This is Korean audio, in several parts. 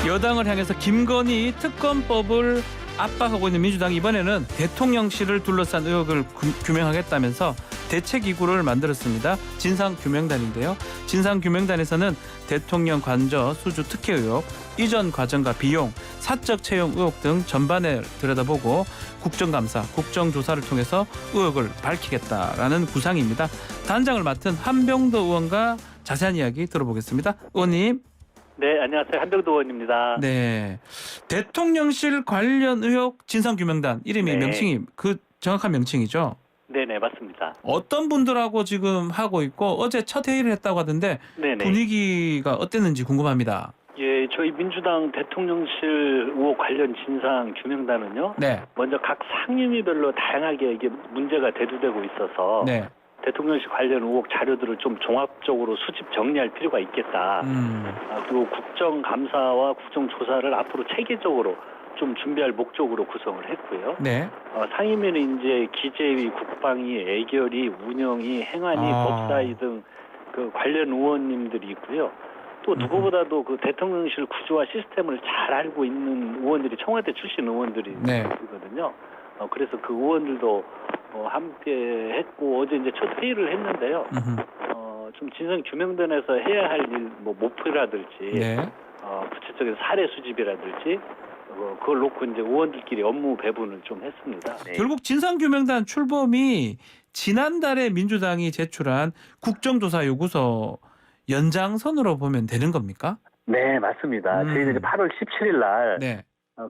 여당을 향해서 김건희 특검법을 압박하고 있는 민주당이 이번에는 대통령실을 둘러싼 의혹을 규명하겠다면서 대책기구를 만들었습니다. 진상규명단인데요. 진상규명단에서는 대통령 관저 수주 특혜 의혹, 이전 과정과 비용, 사적 채용 의혹 등 전반에 들여다보고 국정감사, 국정조사를 통해서 의혹을 밝히겠다라는 구상입니다. 단장을 맡은 한병도 의원과 자세한 이야기 들어보겠습니다. 의원님. 네, 안녕하세요. 한병도 의원입니다. 네, 대통령실 관련 의혹 진상규명단 이름이 네. 명칭이 그 정확한 명칭이죠? 네네, 맞습니다. 어떤 분들하고 지금 하고 있고 어제 첫 회의를 했다고 하던데 네네. 분위기가 어땠는지 궁금합니다. 예, 저희 민주당 대통령실 의혹 관련 진상 규명단은요. 네, 먼저 각 상임위별로 다양하게 이게 문제가 대두되고 있어서 네, 대통령실 관련 의혹 자료들을 좀 종합적으로 수집 정리할 필요가 있겠다. 그리고 국정감사와 국정조사를 앞으로 체계적으로 좀 준비할 목적으로 구성을 했고요. 네, 상임위는 이제 기재위, 국방위, 애결위, 운영위, 행안위, 법사위 등 그 관련 의원님들이 있고요. 또 누구보다도 그 대통령실 구조와 시스템을 잘 알고 있는 의원들이 청와대 출신 의원들이 네. 있거든요. 그래서 그 의원들도 함께 했고 어제 이제 첫 회의를 했는데요. 좀 진상 규명단에서 해야 할 일, 뭐 목표라든지 네. 구체적인 사례 수집이라든지 그걸 놓고 이제 의원들끼리 업무 배분을 좀 했습니다. 네. 결국 진상규명단 출범이 지난달에 민주당이 제출한 국정조사 요구서 연장선으로 보면 되는 겁니까? 네, 맞습니다. 저희들이 8월 17일 날 네,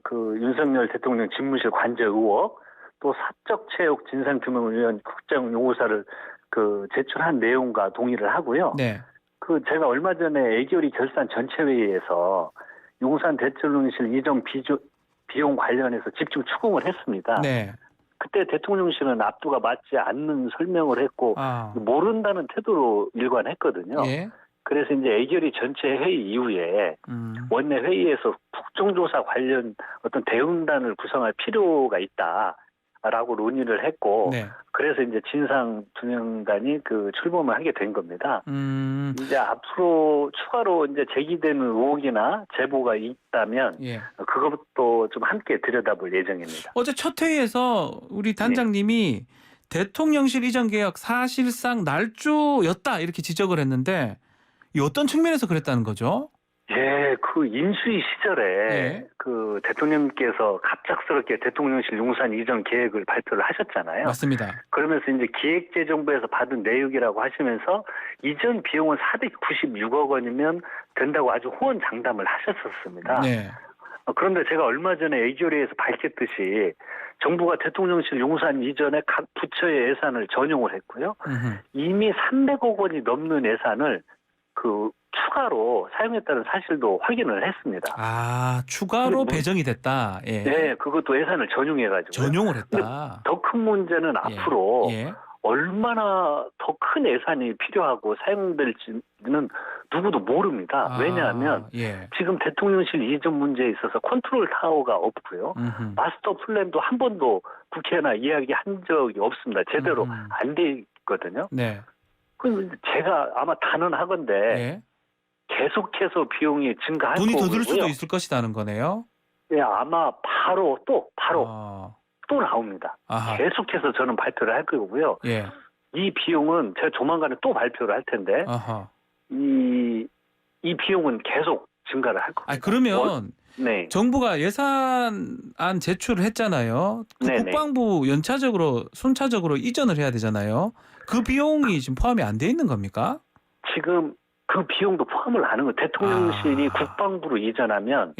그 윤석열 대통령 집무실 관저 의혹 또 사적 채용 진상규명을 위한 국정 요구서를 그 제출한 내용과 동의를 하고요. 네, 그 제가 얼마 전에 애결위 결산 전체 회의에서 용산 대통령실 이전 비용 관련해서 집중 추궁을 했습니다. 네. 그때 대통령실은 앞뒤가 맞지 않는 설명을 했고 모른다는 태도로 일관했거든요. 예. 그래서 이제 애결위 전체 회의 이후에 원내 회의에서 국정조사 관련 어떤 대응단을 구성할 필요가 있다라고 논의를 했고, 네. 그래서 이제 진상규명단이 그 출범을 하게 된 겁니다. 이제 앞으로 추가로 이제 제기되는 의혹이나 제보가 있다면 예. 그것도 좀 함께 들여다볼 예정입니다. 어제 첫 회의에서 우리 단장님이 대통령실 이전 개혁 사실상 날조였다 이렇게 지적을 했는데 이 어떤 측면에서 그랬다는 거죠? 예, 그 인수위 시절에 그 대통령께서 갑작스럽게 대통령실 용산 이전 계획을 발표를 하셨잖아요. 맞습니다. 그러면서 이제 기획재정부에서 받은 내역이라고 하시면서 이전 비용은 496억 원이면 된다고 아주 호언장담을 하셨었습니다. 네. 그런데 제가 얼마 전에 애결위에서 밝혔듯이 정부가 대통령실 용산 이전에 각 부처의 예산을 전용을 했고요. 이미 300억 원이 넘는 예산을 그 추가로 사용했다는 사실도 확인을 했습니다. 추가로 배정이 됐다. 예. 네, 그것도 예산을 전용해가지고. 전용을 했다. 더 큰 문제는 앞으로 예. 얼마나 더 큰 예산이 필요하고 사용될지는 누구도 모릅니다. 왜냐하면 지금 대통령실 이전 문제에 있어서 컨트롤 타워가 없고요. 마스터 플랜도 한 번도 국회나 이야기한 적이 없습니다. 제대로 안 돼 있거든요. 네. 그럼 제가 아마 단언하건대 계속해서 비용이 증가할 거고요. 돈이 더 들 수도 있을 것이라는 거네요. 예, 아마 바로 또 나옵니다. 계속해서 저는 발표를 할 거고요. 예. 이 비용은 제가 조만간에 또 발표를 할 텐데 이 비용은 계속 증가를 할 겁니다. 그러면 정부가 예산안 제출을 했잖아요. 국방부 연차적으로 순차적으로 이전을 해야 되잖아요. 그 비용이 지금 포함이 안 돼 있는 겁니까? 지금 그 비용도 포함을 안 하는 거예요. 대통령실이 국방부로 이전하면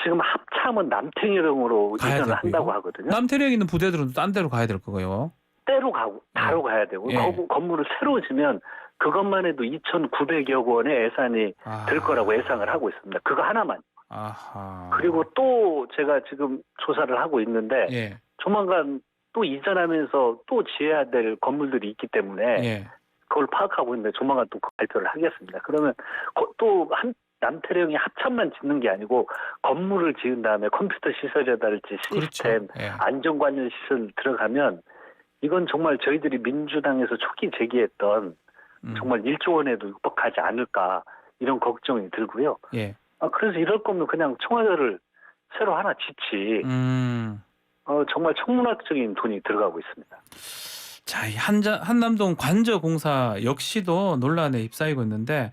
지금 합참은 남태령으로 이전을 한다고 하거든요. 남태령에 있는 부대들은 딴 데로 가야 될 거고요. 때로 가고 바로 가야 되고 건물을 새로 지면 그것만 해도 2,900억 원의 예산이 들 거라고 예상을 하고 있습니다. 그거 하나만. 그리고 또 제가 지금 조사를 하고 있는데 조만간 또 이전하면서 또 지어야 될 건물들이 있기 때문에 그걸 파악하고 있는데 조만간 또 발표를 하겠습니다. 그러면 또 남태령이 합참만 짓는 게 아니고 건물을 지은 다음에 컴퓨터 시설이라든지 시스템, 안전관련 시설 들어가면 이건 정말 저희들이 민주당에서 초기 제기했던 정말 1조 원에도 육박하지 않을까 이런 걱정이 들고요. 그래서 이럴 거면 그냥 청와대를 새로 하나 짓지. 정말 천문학적인 돈이 들어가고 있습니다. 자, 이 한남동 관저공사 역시도 논란에 휩싸이고 있는데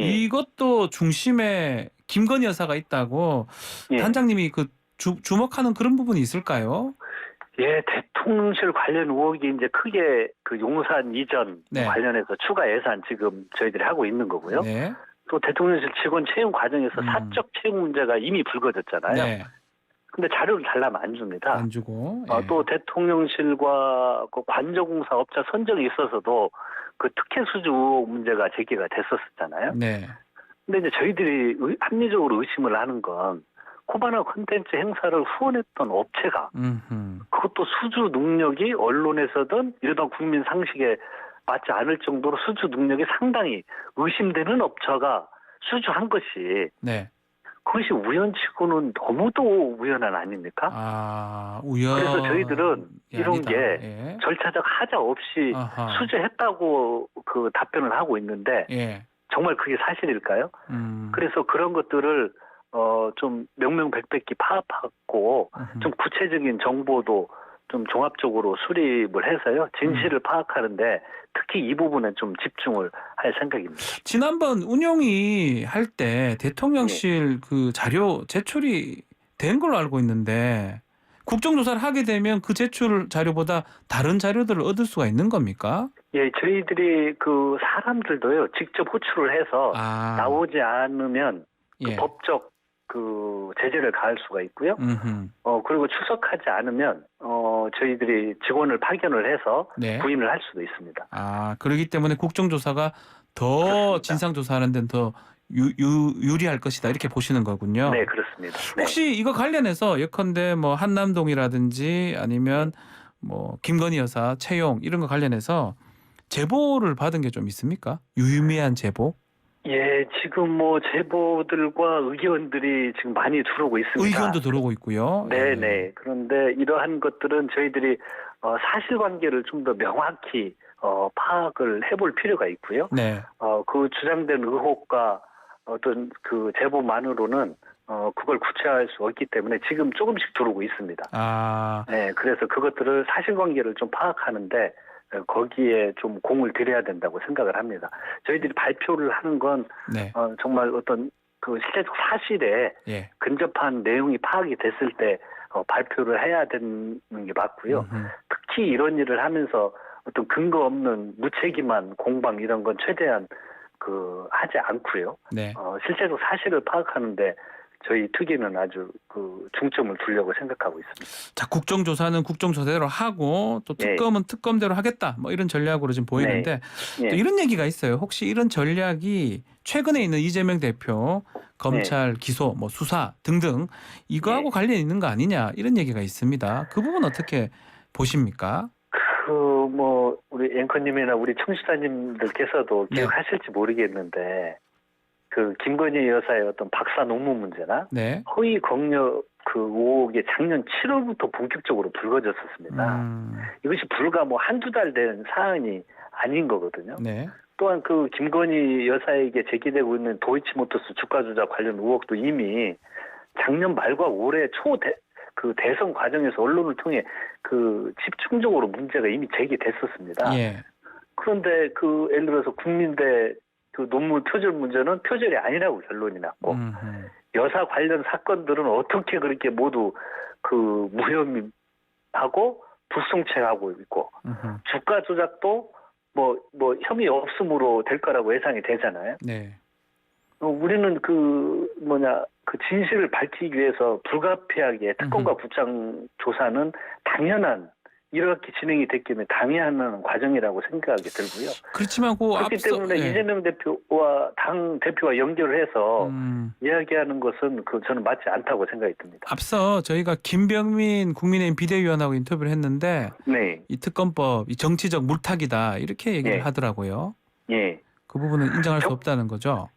예. 이것도 중심에 김건희 여사가 있다고 예. 단장님이 그 주목하는 그런 부분이 있을까요? 예, 대통령실 관련 의혹이 이제 크게 그 용산 이전 네. 관련해서 추가 예산 지금 저희들이 하고 있는 거고요. 네. 또 대통령실 직원 채용 과정에서 사적 채용 문제가 이미 불거졌잖아요. 네. 근데 자료를 달라면 안 줍니다. 안 주고. 예. 또 대통령실과 그 관저공사 업자 선정에 있어서도 그 특혜 수주 의혹 문제가 제기가 됐었잖아요. 네. 근데 이제 저희들이 합리적으로 의심을 하는 건 코바나 콘텐츠 행사를 후원했던 업체가 그것도 수주 능력이 언론에서든 일반 국민 상식에 맞지 않을 정도로 수주 능력이 상당히 의심되는 업체가 수주한 것이 네. 그것이 우연치고는 너무도 우연한 아닙니까? 우연. 그래서 저희들은 이런 아니다. 게 예. 절차적 하자 없이 수주했다고 그 답변을 하고 있는데 예. 정말 그게 사실일까요? 그래서 그런 것들을 좀 명명백백히 파악하고 좀 구체적인 정보도 좀 종합적으로 수립을 해서요. 진실을 파악하는데 특히 이 부분에 좀 집중을 할 생각입니다. 지난번 운영위 할 때 대통령실 그 자료 제출이 된 걸로 알고 있는데 국정조사를 하게 되면 그 제출 자료보다 다른 자료들을 얻을 수가 있는 겁니까? 예, 저희들이 그 사람들도요. 직접 호출을 해서 나오지 않으면 그 예. 법적 그 제재를 가할 수가 있고요. 그리고 출석하지 않으면 저희들이 직원을 파견을 해서 네. 부인을 할 수도 있습니다. 그렇기 때문에 국정조사가 더 그렇습니다. 진상조사하는 데는 더 유리할 것이다 이렇게 보시는 거군요. 네, 그렇습니다. 네. 혹시 이거 관련해서 예컨대 뭐 한남동이라든지 아니면 뭐 김건희 여사 채용 이런 거 관련해서 제보를 받은 게 좀 있습니까? 유의미한 제보? 예, 지금 뭐 제보들과 의견들이 지금 많이 들어오고 있습니다. 의견도 들어오고 있고요. 네네. 예. 그런데 이러한 것들은 저희들이 사실관계를 좀 더 명확히 파악을 해볼 필요가 있고요. 네. 그 주장된 의혹과 어떤 그 제보만으로는 그걸 구체화할 수 없기 때문에 지금 조금씩 들어오고 있습니다. 네, 그래서 그것들을 사실관계를 좀 파악하는데 거기에 좀 공을 들여야 된다고 생각을 합니다. 저희들이 발표를 하는 건 네. 정말 어떤 그 실제적 사실에 예. 근접한 내용이 파악이 됐을 때 발표를 해야 되는 게 맞고요. 특히 이런 일을 하면서 어떤 근거 없는 무책임한 공방 이런 건 최대한 하지 않고요. 네. 실제적 사실을 파악하는데 저희 특위는 아주 그 중점을 두려고 생각하고 있습니다. 자, 국정조사는 국정조사대로 하고 또 특검은 특검대로 하겠다. 뭐 이런 전략으로 지금 보이는데 또 이런 얘기가 있어요. 혹시 이런 전략이 최근에 있는 이재명 대표 검찰 기소, 뭐 수사 등등 이거하고 관련이 있는 거 아니냐 이런 얘기가 있습니다. 그 부분 어떻게 보십니까? 뭐 우리 앵커님이나 우리 청취자님들께서도 기억하실지 모르겠는데 그 김건희 여사의 어떤 박사 논문 문제나 허위 경력 그 의혹이 작년 7월부터 본격적으로 불거졌었습니다. 이것이 불과 뭐 한두 달 된 사안이 아닌 거거든요. 또한 그 김건희 여사에게 제기되고 있는 도이치모터스 주가 조작 관련 의혹도 이미 작년 말과 올해 초 그 대선 과정에서 언론을 통해 그 집중적으로 문제가 이미 제기됐었습니다. 그런데 그 예를 들어서 국민대 그 논문 표절 문제는 표절이 아니라고 결론이 났고 여사 관련 사건들은 어떻게 그렇게 모두 그 무혐의하고 불송치하고 있고 주가 조작도 뭐 혐의 없음으로 될 거라고 예상이 되잖아요. 우리는 그 진실을 밝히기 위해서 불가피하게 특검과 국장 조사는 당연한 이렇게 진행이 됐기 때문에 당연한 과정이라고 생각이 들고요. 그렇지만 그렇기 때문에 이재명 대표와 당 대표와 연결을 해서 이야기하는 것은 저는 맞지 않다고 생각이 듭니다. 앞서 저희가 김병민 국민의힘 비대위원하고 인터뷰를 했는데 이 특검법 이 정치적 물타기다 이렇게 얘기를 하더라고요. 그 부분은 인정할 수 없다는 거죠.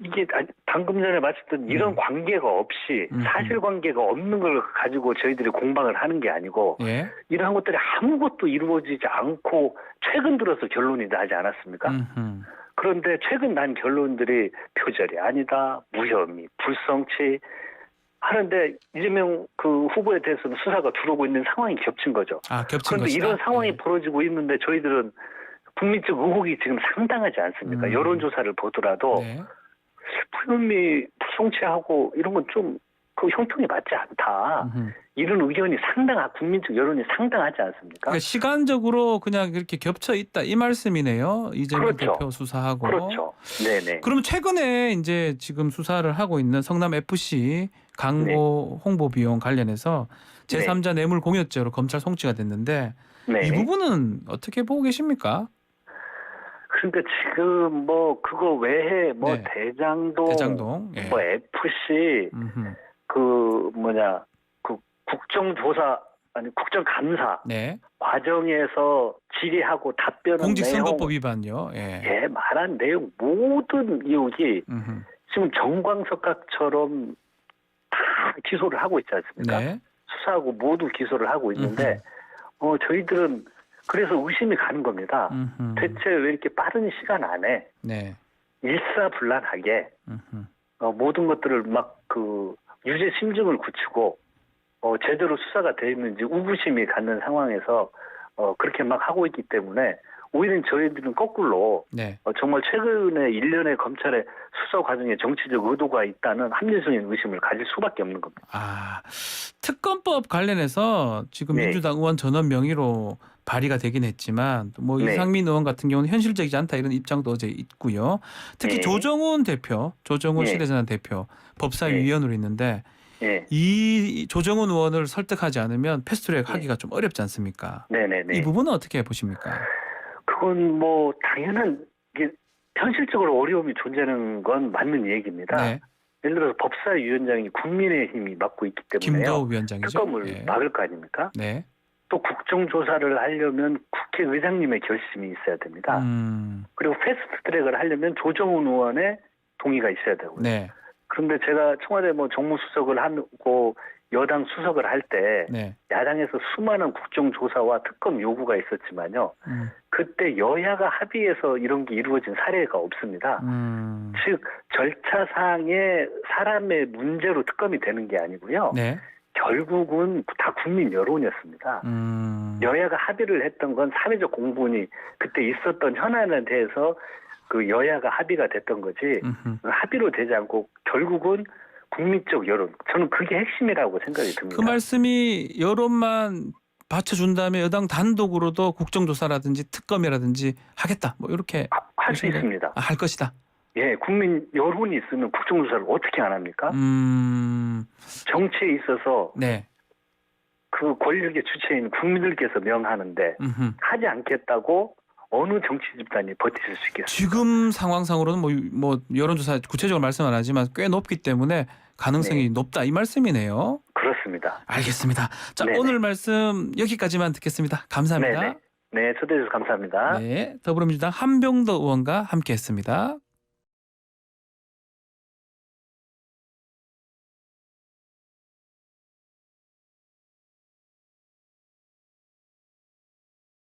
이게 방금 전에 말씀드린 이런 관계가 없이 사실관계가 없는 걸 가지고 저희들이 공방을 하는 게 아니고 이러한 것들이 아무것도 이루어지지 않고 최근 들어서 결론이 나지 않았습니까? 그런데 최근 난 결론들이 표절이 아니다, 무혐의, 불성치 하는데 이재명 그 후보에 대해서는 수사가 들어오고 있는 상황이 겹친 거죠. 겹친 그런데 것이다. 이런 상황이 벌어지고 있는데 저희들은 국민적 의혹이 지금 상당하지 않습니까? 여론조사를 보더라도 무혐의, 불성치하고 이런 건 좀 그 형평이 맞지 않다. 이런 의견이 국민적 여론이 상당하지 않습니까? 그러니까 시간적으로 그냥 이렇게 겹쳐 있다 이 말씀이네요. 이재명 그렇죠. 대표 수사하고. 그렇죠. 네네. 그럼 최근에 이제 지금 수사를 하고 있는 성남 FC 광고 홍보 비용 관련해서 제3자 뇌물 공여죄로 검찰 송치가 됐는데 이 부분은 어떻게 보고 계십니까? 그러니까 지금 뭐 그거 외에 뭐 대장동 예. 뭐 FC 그 국정조사 아니 국정감사 과정에서 질의하고 답변은 공직선거법 위반요. 예, 말한 내용 모든 의혹이 지금 정광석각처럼 다 기소를 하고 있지 않습니까? 수사하고 모두 기소를 하고 있는데 저희들은 그래서 의심이 가는 겁니다. 대체 왜 이렇게 빠른 시간 안에 일사불란하게 모든 것들을 막 유죄 심증을 굳히고 제대로 수사가 되어 있는지 의구심이 갖는 상황에서 그렇게 막 하고 있기 때문에 오히려 저희들은 거꾸로 정말 최근에 일련의 검찰의 수사 과정에 정치적 의도가 있다는 합리적인 의심을 가질 수밖에 없는 겁니다. 특검법 관련해서 지금 민주당 의원 전원 명의로 발의가 되긴 했지만 뭐 이상민 의원 같은 경우는 현실적이지 않다 이런 입장도 어제 있고요. 특히 조정훈 시대전환 대표 법사위원으로 있는데 이 조정훈 의원을 설득하지 않으면 패스트트랙 하기가 좀 어렵지 않습니까? 이 부분은 어떻게 보십니까? 그건 뭐 당연한 현실적으로 어려움이 존재하는 건 맞는 얘기입니다. 예를 들어서 법사위원장이 국민의힘이 맡고 있기 때문에 김도우 위원장이죠. 특검을 막을 거 아닙니까? 또 국정조사를 하려면 국회의장님의 결심이 있어야 됩니다. 그리고 패스트트랙을 하려면 조정훈 의원의 동의가 있어야 되고요. 그런데 제가 청와대 정무수석을 하고 여당 수석을 할 때 야당에서 수많은 국정조사와 특검 요구가 있었지만요. 그때 여야가 합의해서 이런 게 이루어진 사례가 없습니다. 즉 절차상의 사람의 문제로 특검이 되는 게 아니고요. 결국은 다 국민 여론이었습니다. 여야가 합의를 했던 건 사회적 공분이 그때 있었던 현안에 대해서 그 여야가 합의가 됐던 거지 합의로 되지 않고 결국은 국민적 여론. 저는 그게 핵심이라고 생각이 듭니다. 그 말씀이 여론만 받쳐준다면 여당 단독으로도 국정조사라든지 특검이라든지 하겠다. 뭐 이렇게 할 수 있습니다. 할 것이다. 예, 국민 여론이 있으면 국정조사를 어떻게 안 합니까? 정치에 있어서 그 권력의 주체인 국민들께서 명하는데 하지 않겠다고 어느 정치 집단이 버티실 수 있겠습니까? 지금 상황상으로는 뭐 여론조사 구체적으로 말씀 안 하지만 꽤 높기 때문에 가능성이 높다 이 말씀이네요. 그렇습니다. 알겠습니다. 자, 오늘 말씀 여기까지만 듣겠습니다. 감사합니다. 네, 초대해 주셔서 감사합니다. 더불어민주당 한병도 의원과 함께했습니다.